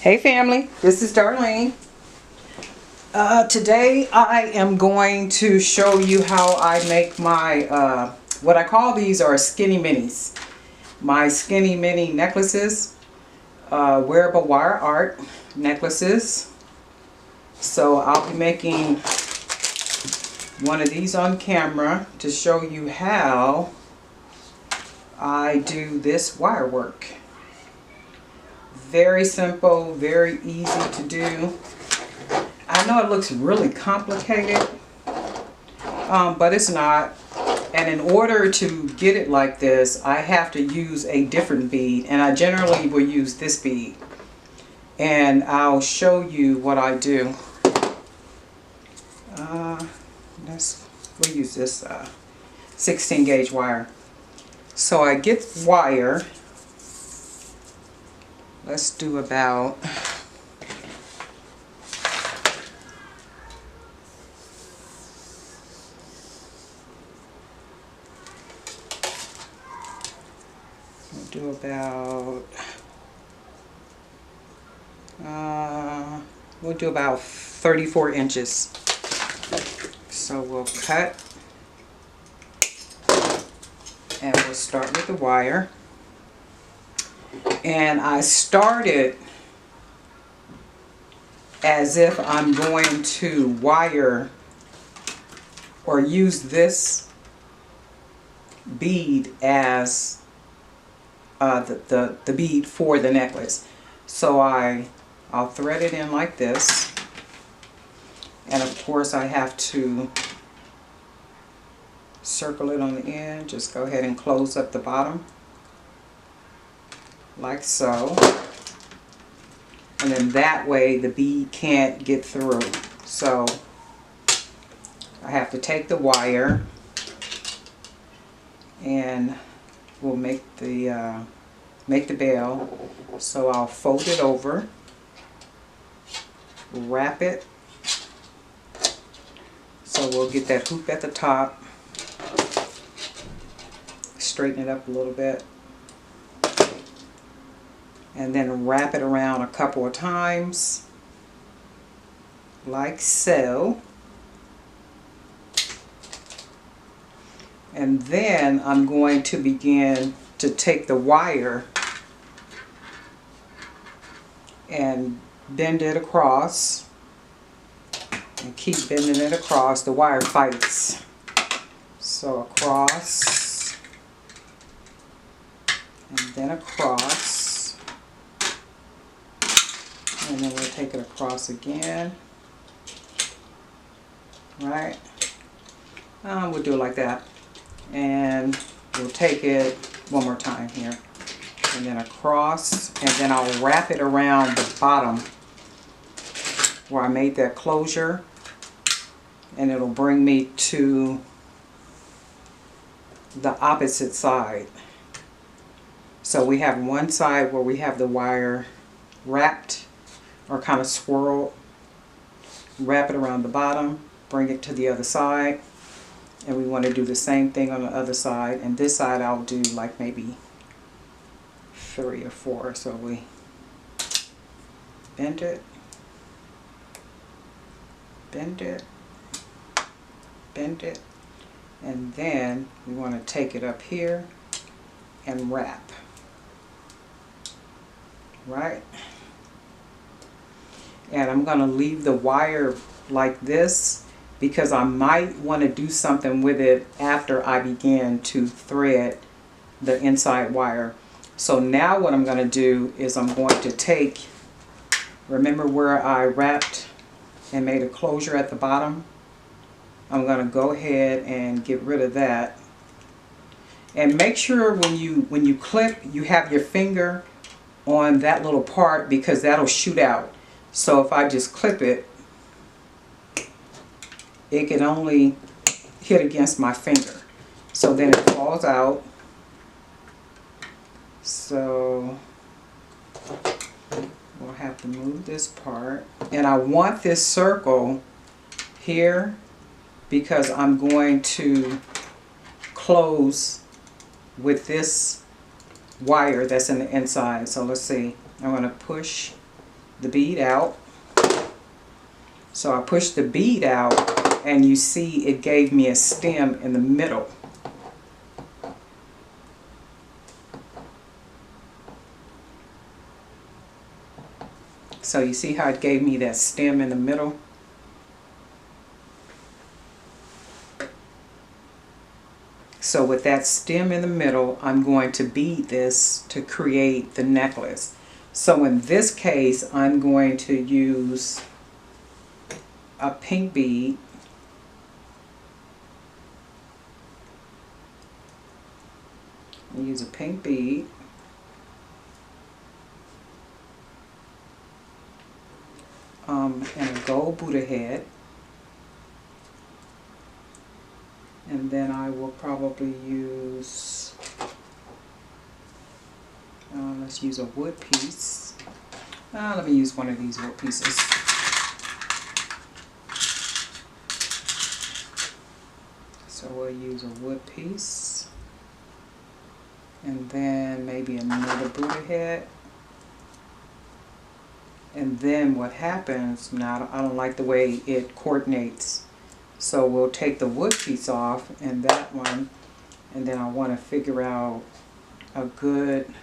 Hey family, this is Darlene. Today I am going to show you how I make my, what I call these are skinny minis. My skinny mini necklaces, wearable wire art necklaces. So I'll be making one of these on camera to show you how I do this wire work. Very simple, very easy to do. I know it looks really complicated, but it's not. And in order to get it like this, I have to use a different bead, and I generally will use this bead. And I'll show you what I do. We'll use this 16 gauge wire. So I get wire. Let's do about we'll do about 34 inches. So we'll cut and we'll start with the wire. And I started as if I'm going to wire or use this bead as the bead for the necklace. So I'll thread it in like this, and of course I have to circle it on the end. Just go ahead and close up the bottom like so, and then that way the bead can't get through. So I have to take the wire and we'll make the bell. So I'll fold it over, wrap it, so we'll get that hoop at the top, straighten it up a little bit, and then wrap it around a couple of times like so. And then I'm going to begin to take the wire and bend it across, and keep bending it across. The wire fights. So across, and then across, and then we'll take it across again, right? We'll do it like that, and we'll take it one more time here, and then across, and then I'll wrap it around the bottom where I made that closure, and it'll bring me to the opposite side. So we have one side where we have the wire wrapped or kind of swirled, wrap it around the bottom, bring it to the other side, and we want to do the same thing on the other side. And this side I'll do like maybe 3 or 4. So we bend it, bend it, bend it, and then we want to take it up here and wrap, right? And I'm going to leave the wire like this because I might want to do something with it after I begin to thread the inside wire. So now what I'm going to do is I'm going to take, remember where I wrapped and made a closure at the bottom? I'm going to go ahead and get rid of that. And make sure when you clip, you have your finger on that little part, because that'll shoot out. So if I just clip it, it can only hit against my finger. So then it falls out. So we'll have to move this part. And I want this circle here because I'm going to close with this wire that's in the inside. So let's see. I'm going to push the bead out. So I pushed the bead out, and you see it gave me a stem in the middle. So you see how it gave me that stem in the middle? So with that stem in the middle, I'm going to bead this to create the necklace. So in this case, I'm going to use a pink bead. Use a pink bead. And a gold Buddha head. And then I will probably use, let's use a wood piece. Let me use one of these wood pieces. So we'll use a wood piece. And then maybe another Buddha head. And then what happens, now I don't like the way it coordinates. So we'll take the wood piece off and that one, and then I want to figure out a good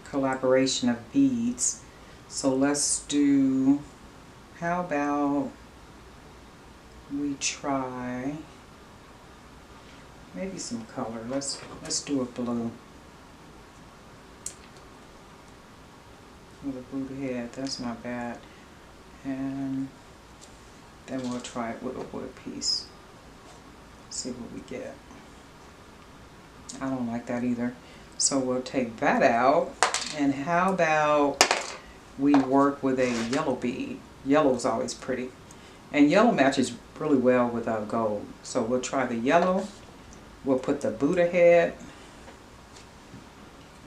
collaboration of beads. So let's do, how about we try maybe some color. Let's do a blue. With a Buddha head, that's not bad. And then we'll try it with a wood piece. See what we get. I don't like that either. So we'll take that out. And how about we work with a yellow bead? Yellow is always pretty. And yellow matches really well with our gold. So we'll try the yellow. We'll put the Buddha head.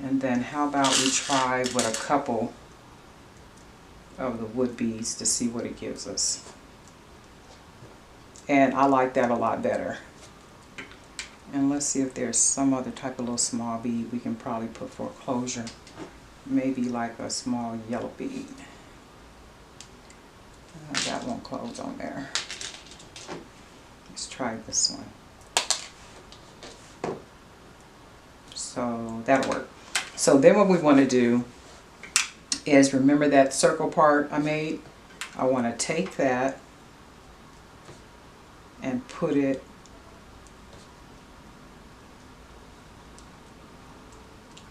And then how about we try with a couple of the wood beads to see what it gives us. And I like that a lot better. And let's see if there's some other type of little small bead we can probably put for closure. Maybe like a small yellow bead. That won't close on there. Let's try this one. So that'll work. So then what we want to do is, remember that circle part I made? I want to take that and put it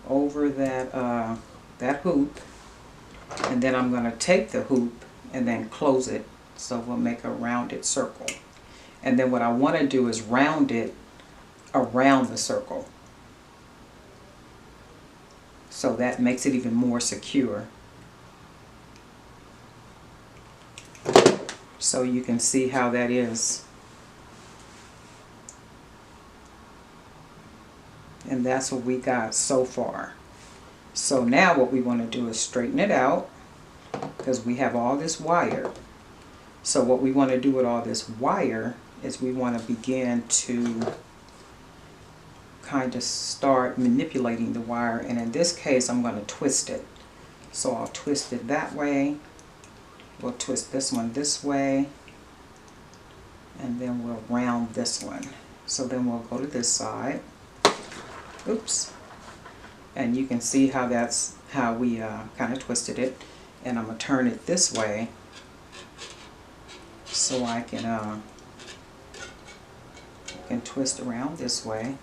over that that hoop, and then I'm going to take the hoop and then close it, so we'll make a rounded circle. And then what I want to do is round it around the circle, so that makes it even more secure. So you can see how that is. And that's what we got so far. So now what we want to do is straighten it out, because we have all this wire. So what we want to do with all this wire is we want to begin to kind of start manipulating the wire. And in this case, I'm going to twist it. So I'll twist it that way. We'll twist this one this way, and then we'll round this one. So then we'll go to this side. Oops. And you can see how that's how we kind of twisted it. And I'm going to turn it this way so I can twist around this way.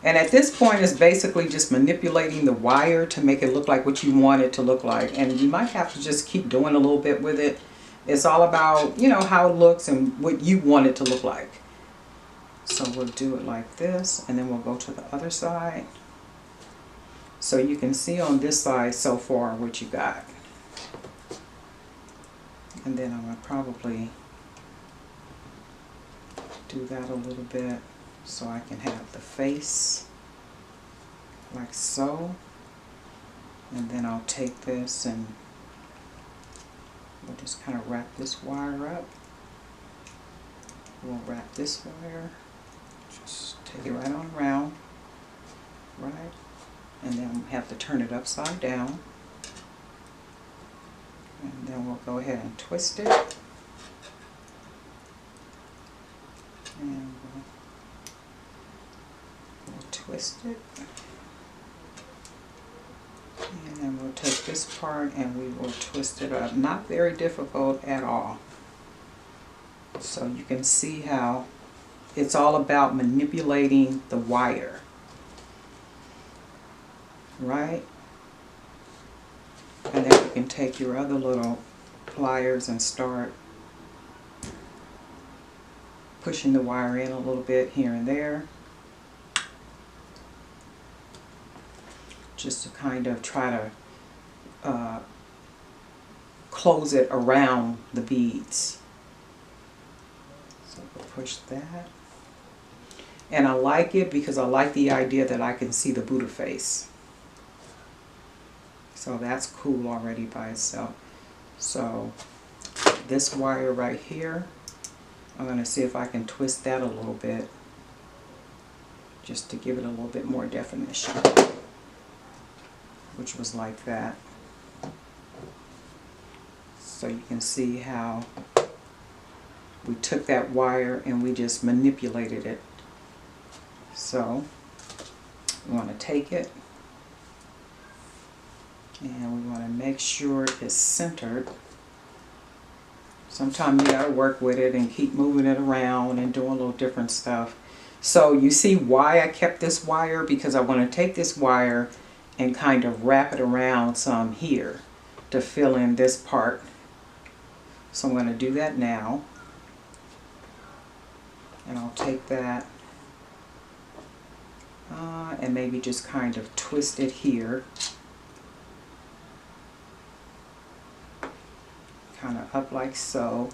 And at this point, it's basically just manipulating the wire to make it look like what you want it to look like. And you might have to just keep doing a little bit with it. It's all about, you know, how it looks and what you want it to look like. So we'll do it like this, and then we'll go to the other side. So you can see on this side so far what you got. And then I'm going to probably do that a little bit, so I can have the face like so. And then I'll take this and we'll just kind of wrap this wire up. We'll wrap this wire, just take it right on around, right, And then we'll have to turn it upside down. And then we'll go ahead and twist it. And we'll twist it. And then we'll take this part and we will twist it up. Not very difficult at all. So you can see how it's all about manipulating the wire. Right? And then you can take your other little pliers and start pushing the wire in a little bit here and there. Just to kind of try to close it around the beads. So we'll push that. And I like it because I like the idea that I can see the Buddha face. So that's cool already by itself. So this wire right here, I'm going to see if I can twist that a little bit just to give it a little bit more definition, which was like that. So you can see how we took that wire and we just manipulated it. So we want to take it and we want to make sure it's centered. Sometimes you gotta work with it and keep moving it around and doing a little different stuff. So you see why I kept this wire, because I want to take this wire and kind of wrap it around some here to fill in this part. So I'm going to do that now. And I'll take that and maybe just kind of twist it here. Kind of up like so.